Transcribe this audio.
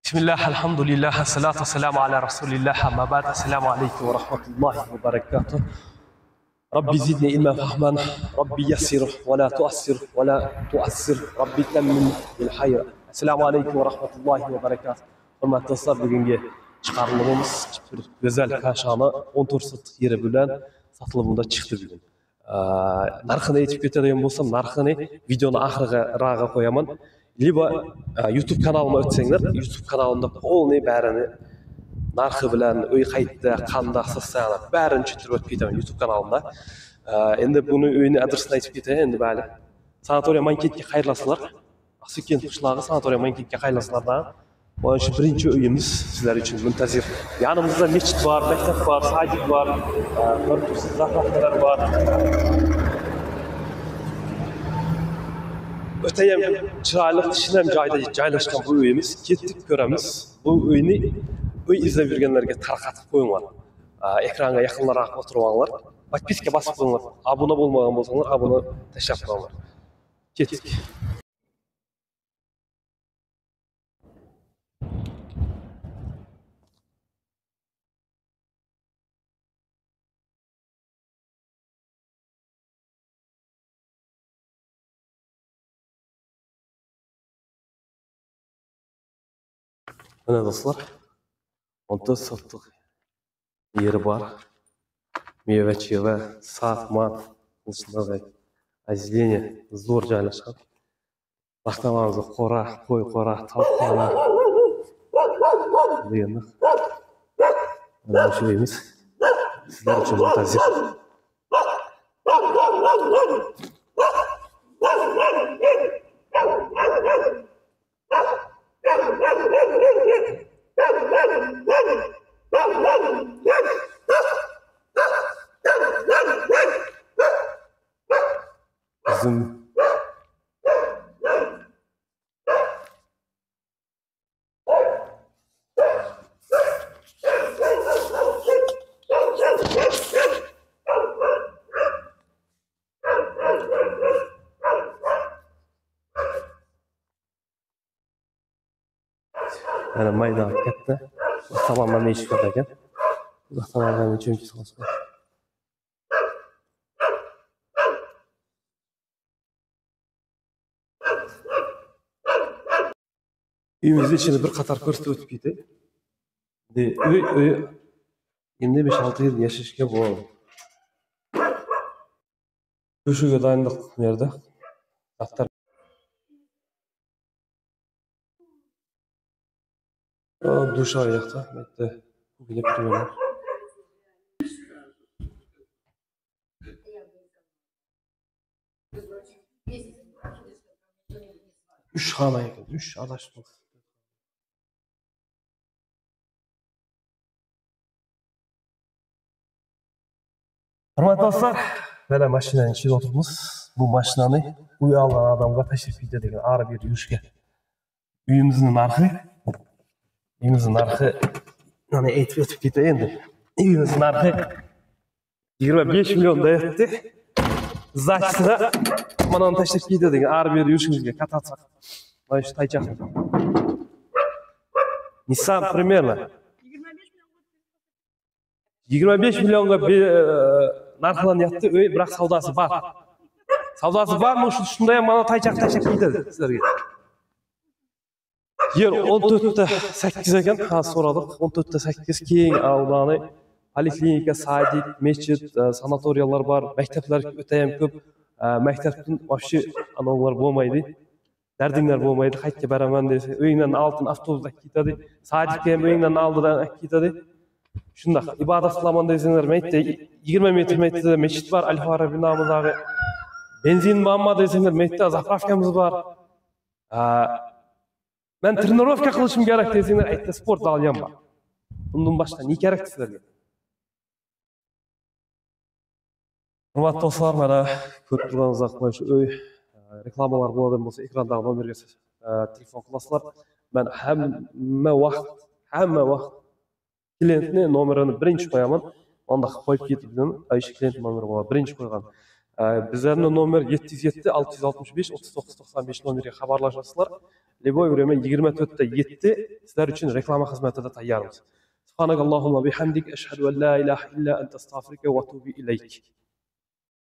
Bismillah, alhamdulillah, salatu wassalamu ala rasulillah, amma ba'd, assalamu alaikum wa rahmatullahi wa barakatuh. Rabbi zidni ilma fahman, Rabbi yassir wa la tuassir wa la tuassir, Rabbi tammin bil hayr. Assalamu alaikum wa rahmatullahi wa barakatuh. Hurmatli do'stlar, bugungi chiqarilishimiz bir go'zal kashani 14 sotliq yeri bilan sotuvda chiqdi bugun. Narxini aytib ketadigan bo'lsam, narxini videoni oxiriga qo'yaman. Liba YouTube kanalıma ötsengler, YouTube kanalımda polni bärini narxı bilen, öy qaytda, qandaq sasana bärini tushuntirib o'tib ketaman YouTube kanalımda. Endi buni uyni adresini aytib ketay endi bäli. Sanatoriya Mankentga qayrilasizlar. Aqsukent qishlog'i Sanatoriya Mankentga qayrilasizlardan. Mana shu birinchi uyimiz sizlar uchun muntazir. Yanımızda meçit var, maktab var, sadik var, korpusli zaxlatlar var. Öteyem çıraylık dışinem joylashgan bu uyimiz. Kettik ko'ramiz. Bu uyni uy izlab yurganlarga tarqatib qo'yinglar. Ekranga yaqinroq o'tirib olinglar. Podpiska bosib qo'yinglar. Abone bo'lmagan bo'lsanglar, abone tashlab qo'yinglar. Ketdik. Mana do'stlar, 14 sotliq yeri bor. Meva-cheva, saqmat, qilishlar, azleniya zo'r joylashgan. Vaqtimizni qora, qo'y qora, tavqana. Deymi? Mana shu uyimiz sizlar uchun muntazir. Bizim yani maydan katta. Tamamen iş görürken. Bu tamamen çünkü çalışma. Uyimizin içinde bir qatar ko'rsatib o'tib ketdi. Uy endi 5-6 yil yashashga bo'ladi. O'shaga dayonliq yerda. Daftar. Duş ayakta. Bitta. Bilib turibman. 3 xona ekan. 3 adashmoq. Hurmatli do'stlar, mana mashinaning ichida o'tiribmiz. Bu mashinani uy olgan odamga tashrif etadigan ari bir yurishga. Uyimizning narxi mana aytib o'tib ketay endi. Uyimizning narxi 25 million deyapti. Zakda mana uni tashrif etadigan ari bir yurishimizga katatsak. Mana shu taychoq. Nissan примерно 25 millionga narxlanyapti. Uy, biroq savdosi bor. Savdosi bor, shunday ham mana taychoq tashlab ketadi sizlarga. Yer 14.8 ekan, so'radik. 14.8 keyin aulani poliklinika, sadik, mesjid, sanatoriyalar bor, maktablar o'ta ham ko'p. Maktabdan вообще analar bo'lmaydi. Dardinglar bo'lmaydi, qaytga baraman desa, uyingdan oldin avtobusda ketadi. Sadikka ham uyingdan oldidan ketadi. Shundaq ibodat qilaman desanglar, maytda 20 metrda mesjid bor, Al-Farabiy nomidagi. Benzin bormi desanglar, maytda zapravkamiz bor. Men trenirovka qilishim kerak desanglar, aytda sport zali ham bor. Bundan boshqa ne kerak sizlarga? Hurmatli do'stlar, mana ko'rib turganingizdek mana shu uy reklamalar bo'ladigan bo'lsa, ekrandagi nomerga telefon qilasizlar. Men hamma vaqt klientni nomerini birinchi qo'yaman. Onda qo'yib ketibdim. Aysh klient nomeri bor, birinchi qo'ygan. Bizlarning nomer 707 665 3995 nomeriga xabarlashasizlar. Levoy Bremen 24'te sizler için reklama hizmetine tayyormiz. Subhanakallahumma bihamdik eşhedü en la ilahe illa ente estağfiruke ve etûbü ileyk.